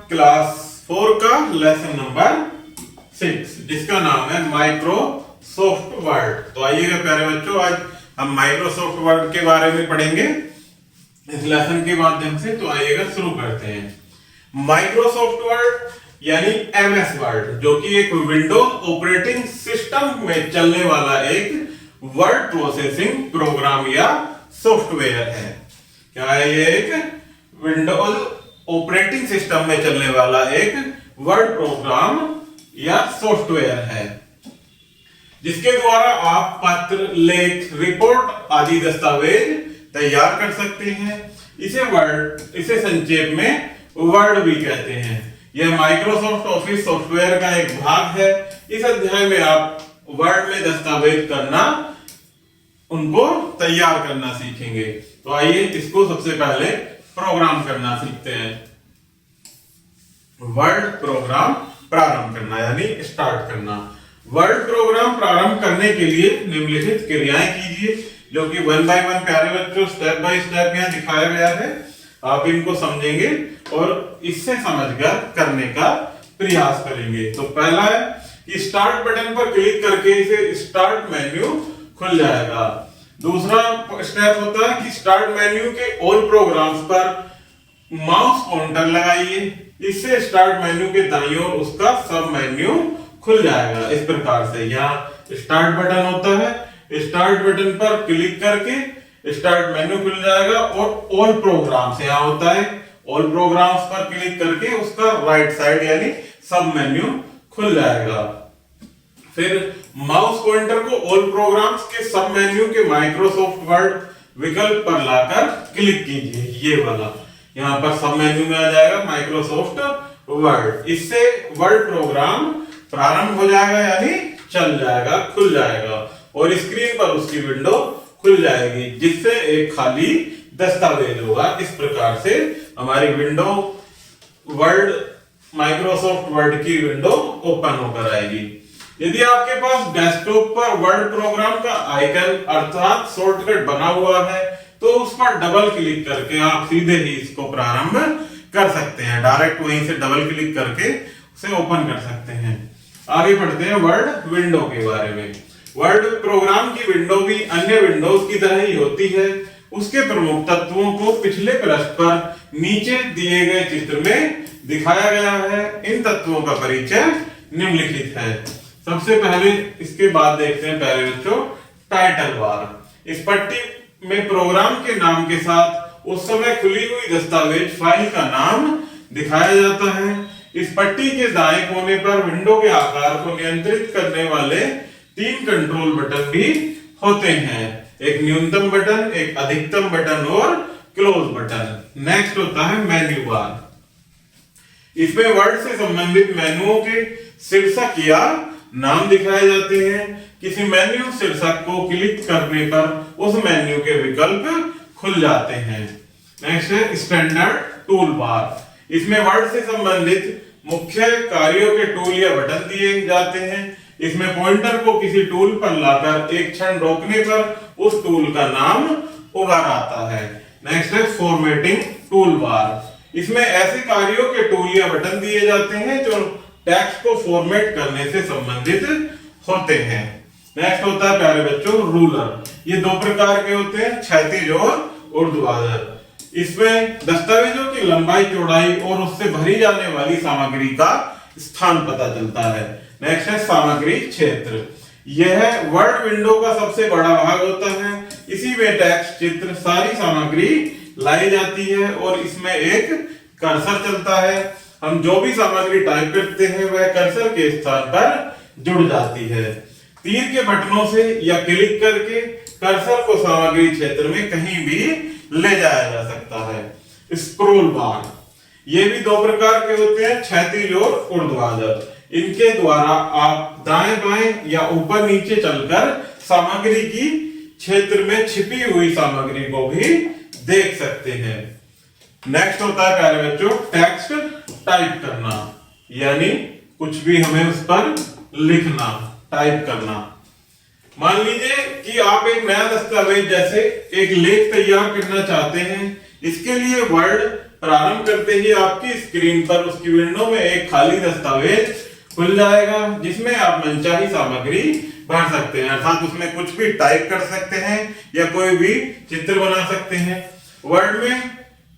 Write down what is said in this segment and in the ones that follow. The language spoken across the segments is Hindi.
क्लास 4 का लेसन नंबर 6 जिसका नाम है माइक्रोसॉफ्ट वर्ड। तो आइएगा प्यारे बच्चों, आज हम माइक्रोसॉफ्ट वर्ड के बारे में पढ़ेंगे इस लेसन के माध्यम से। तो आइएगा शुरू करते हैं। माइक्रोसॉफ्ट वर्ड यानी एमएस वर्ड, जो कि एक विंडोज ऑपरेटिंग सिस्टम में चलने वाला एक वर्ड प्रोसेसिंग प्रोग्राम या सॉफ्टवेयर है। क्या है ये? एक विंडोज ऑपरेटिंग सिस्टम में चलने वाला एक वर्ड प्रोग्राम या सॉफ्टवेयर है, जिसके द्वारा आप पत्र, लेख, रिपोर्ट आदि दस्तावेज तैयार कर सकते हैं। इसे संक्षेप में वर्ड भी कहते हैं। यह माइक्रोसॉफ्ट ऑफिस सॉफ्टवेयर का एक भाग है। इस अध्याय में आप वर्ड में दस्तावेज करना, उनको तैयार करना सीखेंगे। तो आइए इसको सबसे पहले प्रोग्राम करना सीखते हैं। वर्ड प्रोग्राम प्रारंभ करना यानी स्टार्ट करना। वर्ड प्रोग्राम प्रारंभ करने के लिए निम्नलिखित क्रियाएं कीजिए, जो कि 1 बाय 1 प्यारे बच्चों स्टेप बाय स्टेप यहाँ दिखाया गया है। आप इनको समझेंगे और इससे समझकर करने का प्रयास करेंगे। तो पहला है कि स्टार्ट बटन पर क्लिक करके इसे स्टार्ट मेन्यू खुल जाएगा। दूसरा स्टेप होता है कि स्टार्ट मेन्यू के ऑल प्रोग्राम्स पर माउस पॉइंटर लगाइए। इससे स्टार्ट मेन्यू के दाईं ओर उसका सब मेन्यू खुल जाएगा। इस प्रकार से यहाँ स्टार्ट बटन होता है, स्टार्ट बटन पर क्लिक करके स्टार्ट मेन्यू खुल जाएगा और ऑल प्रोग्राम्स यहाँ होता है, ऑल प्रोग्राम्स पर क्लिक करके उसका राइट साइड यानी सब मेन्यू खुल जाएगा। फिर माउस पॉइंटर को ऑल प्रोग्राम्स के सब मेन्यू के माइक्रोसॉफ्ट वर्ड विकल्प पर लाकर क्लिक कीजिए। ये वाला यहाँ पर सब मेन्यू में आ जाएगा माइक्रोसॉफ्ट वर्ड। इससे वर्ड प्रोग्राम प्रारंभ हो जाएगा यानी चल जाएगा, खुल जाएगा और स्क्रीन पर उसकी विंडो खुल जाएगी, जिससे एक खाली दस्तावेज होगा। इस प्रकार से हमारी विंडो वर्ड माइक्रोसॉफ्ट वर्ड की विंडो ओपन होकर आएगी। यदि आपके पास डेस्कटॉप पर वर्ड प्रोग्राम का आइकन अर्थात शॉर्टकट बना हुआ है, तो उस पर डबल क्लिक करके आप सीधे ही इसको प्रारंभ कर सकते हैं। डायरेक्ट वहीं से डबल क्लिक करके उसे ओपन कर सकते हैं। आगे बढ़ते हैं वर्ड विंडो के बारे में। वर्ड प्रोग्राम की विंडो भी अन्य विंडोज की तरह ही होती है। उसके प्रमुख तत्वों को पिछले पृष्ठ पर नीचे दिए गए चित्र में दिखाया गया है। इन तत्वों का परिचय निम्नलिखित है। सबसे पहले इसके बाद देखते हैं पहले बच्चों टाइटल बार। इस पट्टी में प्रोग्राम के नाम के साथ उस समय खुली हुई दस्तावेज फाइल का नाम दिखाया जाता है। इस पट्टी के दाएं कोने पर विंडो के आकार को नियंत्रित करने वाले 3 कंट्रोल बटन भी होते हैं। एक न्यूनतम बटन, एक अधिकतम बटन और क्लोज बटन। नेक्स्ट होता है मेन्यू बार। इसमें वर्ड से संबंधित मेन्युओं के शीर्षक या नाम दिखाए जाते हैं। किसी मेन्यू शीर्षक को क्लिक करने पर उस मेन्यू के विकल्प खुल जाते हैं। नेक्स्ट है स्टैंडर्ड टूल बार। इसमें वर्ड से संबंधित मुख्य कार्यों के टूल या बटन दिए जाते हैं। इसमें पॉइंटर को किसी टूल पर लाकर एक क्षण रोकने पर उस टूल का नाम उभर आता है। नेक्स्ट है फॉर्मेटिंग टूल बार। इसमें ऐसे कार्यों के टूल या बटन दिए जाते हैं जो टेक्स्ट को फॉर्मेट करने से संबंधित होते हैं। नेक्स्ट होता है प्यारे बच्चों रूलर। ये 2 प्रकार के होते हैं, क्षैतिज और ऊर्ध्वाधर। इसमें दस्तावेजों की लंबाई, चौड़ाई और उससे भरी जाने वाली सामग्री का स्थान पता चलता है। नेक्स्ट है सामग्री क्षेत्र। यह वर्ड विंडो का सबसे बड़ा भाग होता है। इसी में टेक्स्ट, चित्र, सारी सामग्री लाई जाती है और इसमें एक कर्सर चलता है। हम जो भी सामग्री टाइप करते हैं वह कर्सर के स्थान पर जुड़ जाती है। तीर के बटनों से या क्लिक करके कर्सर को सामग्री क्षेत्र में कहीं भी ले जाया जा सकता है। स्क्रॉल बार। ये भी 2 प्रकार के होते हैं, क्षैतिज और ऊर्ध्वाधर। इनके द्वारा आप दाएं बाएं या ऊपर नीचे चलकर सामग्री की क्षेत्र में छिपी हुई सामग्री को भी देख सकते हैं। नेक्स्ट होता है प्यारे बच्चों टेक्स्ट टाइप करना, यानी कुछ भी हमें उस पर लिखना, टाइप करना। मान लीजिए कि आप एक नया दस्तावेज जैसे एक लेख तैयार करना चाहते हैं। इसके लिए वर्ड प्रारंभ करते ही आपकी स्क्रीन पर उसकी विंडो में एक खाली दस्तावेज खुल जाएगा जिसमें आप मनचाही सामग्री भर सकते हैं, अर्थात उसमें कुछ भी टाइप कर सकते हैं या कोई भी चित्र बना सकते हैं। वर्ड में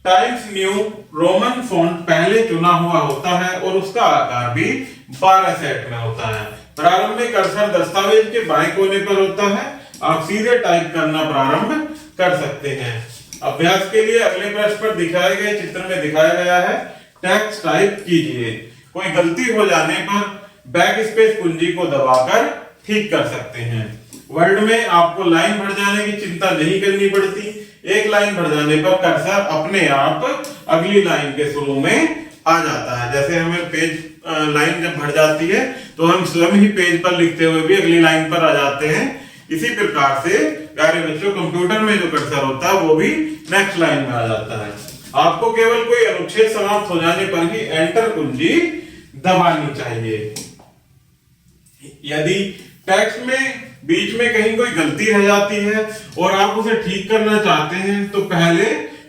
टाइम्स न्यू रोमन फॉन्ट पहले चुना हुआ होता है और उसका आकार भी 12 सेट में होता है। प्रारंभ में कर्सर दस्तावेज के बाएं कोने पर होता है, आप सीधे टाइप करना प्रारंभ कर सकते हैं। अभ्यास के लिए अगले पृष्ठ पर दिखाए गए चित्र में दिखाया गया है, टेक्स्ट टाइप कीजिए। कोई गलती हो जाने पर बैक स्पेस कुंजी को दबाकर ठीक कर सकते हैं। वर्ड में आपको लाइन भर जाने की चिंता नहीं करनी पड़ती, एक लाइन भर जाने पर कर्सर अपने आप अगली लाइन के शुरू में आ जाता है। जैसे हमें पेज लाइन जब भर जाती है तो हम स्वयं ही पेज पर लिखते हुए भी अगली लाइन पर आ जाते हैं। इसी प्रकार से प्यारे बच्चों कंप्यूटर में जो कर्सर होता है वो भी नेक्स्ट लाइन में आ जाता है। आपको केवल कोई अनुच्छेद समाप्त हो जाने पर ही एंटर कुंजी दबानी चाहिए। यदि टेक्स्ट में बीच में कहीं कोई गलती रह जाती है और आप उसे ठीक करना चाहते हैं तो पहले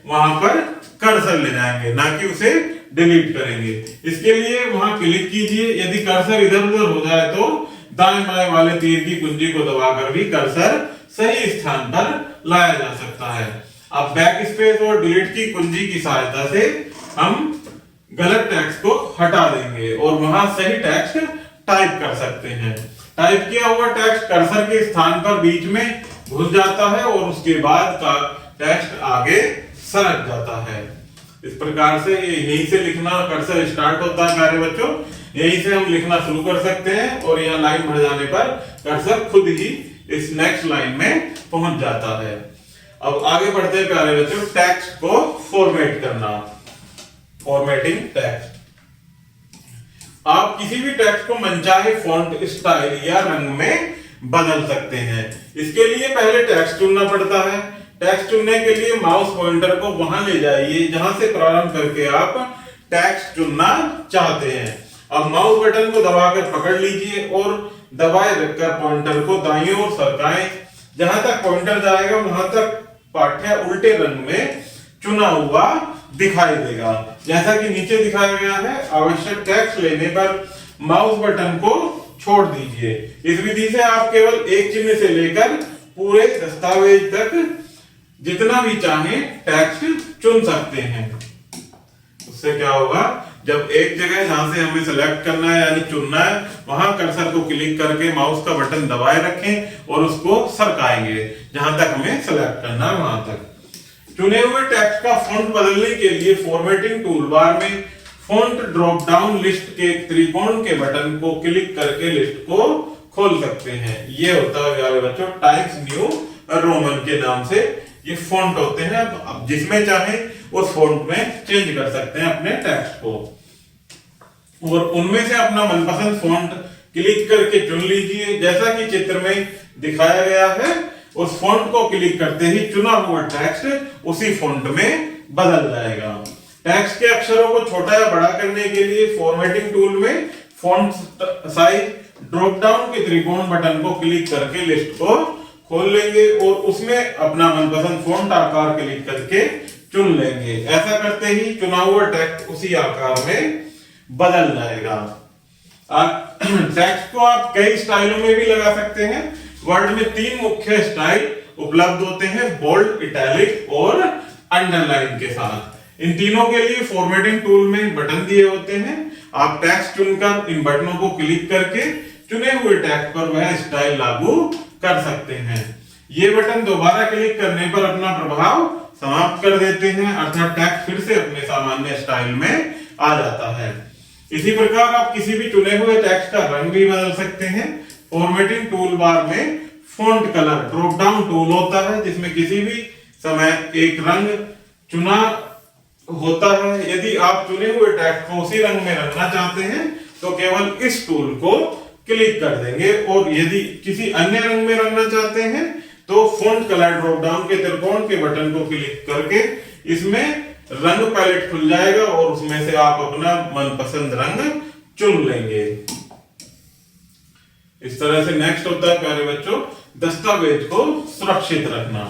वहां पर कर्सर ले जाएंगे, ना कि उसे डिलीट करेंगे। इसके लिए वहां क्लिक कीजिए, यदि कर्सर इधर उधर हो जाए तो दाएं बाएं वाले तीर की कुंजी को दबाकर भी कर्सर सही स्थान पर लाया जा सकता है। अब बैक स्पेस और डिलीट की कुंजी की सहायता से हम गलत टेक्स्ट को हटा देंगे और वहां सही टेक्स्ट टाइप कर सकते हैं। टाइप किया हुआ टेक्स्ट कर्सर के स्थान पर बीच में घुस जाता है और उसके बाद का टेक्स्ट आगे सरक जाता है। इस प्रकार से यहीं से लिखना कर्सर स्टार्ट होता है प्यारे बच्चों, यहीं से हम लिखना शुरू कर सकते हैं और यह लाइन भर जाने पर कर्सर खुद ही इस नेक्स्ट लाइन में पहुंच जाता है। अब आगे बढ़ते हैं प्यारे बच्चों, टेक्स्ट को फॉर्मेट करना, फॉर्मेटिंग टेक्स्ट। आप किसी भी टेक्स्ट को मनचाहे फॉन्ट स्टाइल या रंग में बदल सकते हैं। इसके लिए पहले टेक्स्ट चुनना पड़ता है। टेक्स्ट चुनने के लिए माउस पॉइंटर को वहां ले जाइए जहां से प्रारंभ करके आप टेक्स्ट चुनना चाहते हैं। अब माउस बटन को दबाकर पकड़ लीजिए और दबाए रखकर पॉइंटर को दाईं ओर सरकाएं। जहां तक पॉइंटर जाएगा वहां तक पाठ्य उल्टे रंग में चुना हुआ दिखाई देगा, जैसा कि नीचे दिखाया गया है। आवश्यक टेक्स्ट लेने पर माउस बटन को छोड़ दीजिए। इस विधि से आप केवल एक चिन्ह से लेकर पूरे दस्तावेज तक जितना भी चाहें टेक्स्ट चुन सकते हैं। उससे क्या होगा, जब एक जगह जहां से हमें सिलेक्ट करना है यानी चुनना है वहां कर्सर को क्लिक करके माउस का बटन दबाए रखें और उसको सरकाएंगे जहां तक हमें सिलेक्ट करना है वहां तक। चुने हुए टेक्स्ट का फॉन्ट बदलने के लिए फॉर्मेटिंग टूलबार में फॉन्ट ड्रॉप डाउन लिस्ट के त्रिकोण के बटन को क्लिक करके लिस्ट को खोल सकते हैं। ये होता है प्यारे बच्चों टाइम्स न्यू रोमन के नाम से ये फॉन्ट होते हैं। अब जिसमें चाहे उस फॉन्ट में चेंज कर सकते हैं अपने टेक्स्ट को और उनमें से अपना मनपसंद फॉन्ट क्लिक करके चुन लीजिए। जैसा कि चित्र में दिखाया गया है उस फॉन्ट को क्लिक करते ही चुना हुआ टेक्स्ट उसी फॉन्ट में बदल जाएगा। टेक्स्ट के अक्षरों को छोटा या बड़ा करने के लिए फॉर्मेटिंग टूल में फॉन्ट साइज ड्रॉप डाउन के त्रिकोण बटन को क्लिक करके लिस्ट को खोल लेंगे और उसमें अपना मनपसंद फॉन्ट आकार क्लिक करके चुन लेंगे। ऐसा करते ही चुना हुआ टेक्स्ट उसी आकार में बदल जाएगा। टेक्स्ट को आप कई स्टाइलों में भी लगा सकते हैं। वर्ड में 3 मुख्य स्टाइल उपलब्ध होते हैं, बोल्ड, इटैलिक और अंडरलाइन के साथ। इन तीनों के लिए फॉर्मेटिंग टूल में बटन दिए होते हैं। आप टेक्स्ट चुनकर इन बटनों को क्लिक करके चुने हुए टेक्स्ट पर वह स्टाइल लागू कर सकते हैं। ये बटन दोबारा क्लिक करने पर अपना प्रभाव समाप्त कर देते हैं, अर्थात टेक्स्ट फिर से अपने सामान्य स्टाइल में आ जाता है। इसी प्रकार आप किसी भी चुने हुए टेक्स्ट का रंग भी बदल सकते हैं। फॉर्मेटिंग टूल बार में font colour drop down tool होता है जिसमें किसी भी समय एक रंग चुना होता है। यदि आप चुने हुए टेक्स्ट को उसी रंग में रखना चाहते हैं तो केवल इस टूल को क्लिक कर देंगे और यदि किसी अन्य रंग में रखना चाहते हैं तो फॉन्ट कलर ड्रॉप डाउन के त्रिकोण के बटन को क्लिक करके इसमें रंग पैलेट खुल जाएगा और उसमें से आप अपना मनपसंद रंग चुन लेंगे। इस तरह से नेक्स्ट होता है प्यारे बच्चों दस्तावेज को सुरक्षित रखना।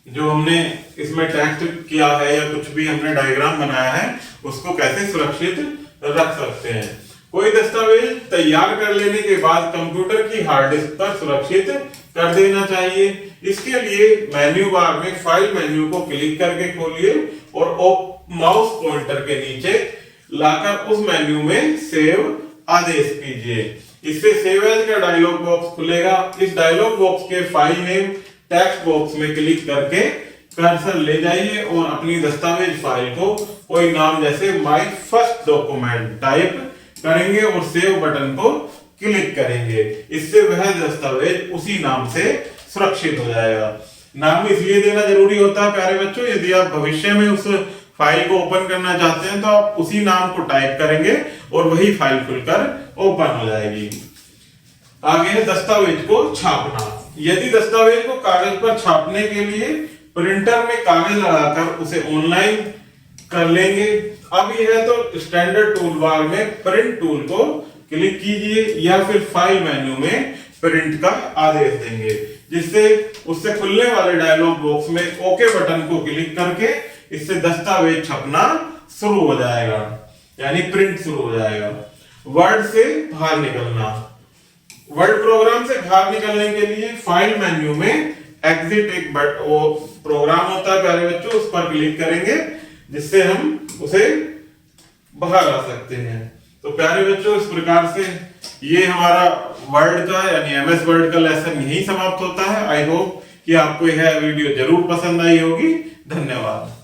जो हमने इसमें टेक्स्ट किया है या कुछ भी हमने डायग्राम बनाया है उसको कैसे सुरक्षित रख सकते हैं। कोई दस्तावेज तैयार कर लेने के बाद कंप्यूटर की हार्ड डिस्क पर सुरक्षित कर देना चाहिए। इसके लिए मेन्यू बार में फाइल मेन्यू को क्लिक करके खोलिए और माउस पॉइंटर के नीचे लाकर उस मेन्यू में सेव आदेश कीजिए। इससे सेव एज का डायलॉग बॉक्स खुलेगा। इस डायलॉग बॉक्स के फाइल नेम टेक्स्ट बॉक्स में क्लिक करके कर्सर ले जाइए और अपनी दस्तावेज फाइल को कोई नाम जैसे माय फर्स्ट डॉक्यूमेंट टाइप करेंगे और सेव बटन को क्लिक करेंगे। इससे वह दस्तावेज उसी नाम से सुरक्षित हो जाएगा। नाम इसलिए देना जरूरी होता है प्यारे बच्चों, यदि आप भविष्य में उस फाइल को ओपन करना चाहते हैं तो आप उसी नाम को टाइप करेंगे और वही फाइल खुलकर ओपन हो जाएगी। आगे है दस्तावेज को छापना। यदि दस्तावेज को कागज पर छापने के लिए प्रिंटर में कागज लगाकर उसे ऑनलाइन कर लेंगे। अब यह तो स्टैंडर्ड टूल बार में प्रिंट टूल को क्लिक कीजिए या फिर फाइल मेन्यू में प्रिंट का आदेश देंगे, जिससे उससे खुलने वाले डायलॉग बॉक्स में ओके बटन को क्लिक करके इससे दस्तावेज छपना शुरू हो जाएगा, यानी प्रिंट शुरू हो जाएगा। वर्ड से बाहर निकलना। वर्ड प्रोग्राम से बाहर निकलने के लिए फाइल मेन्यू में एग्जिट एक वो प्रोग्राम होता है प्यारे बच्चों, उस पर क्लिक करेंगे जिससे हम उसे बाहर आ सकते हैं। तो प्यारे बच्चों इस प्रकार से ये हमारा वर्ड का यानी एमएस वर्ड का लेसन यही समाप्त होता है। आई होप कि आपको यह वीडियो जरूर पसंद आई होगी। धन्यवाद।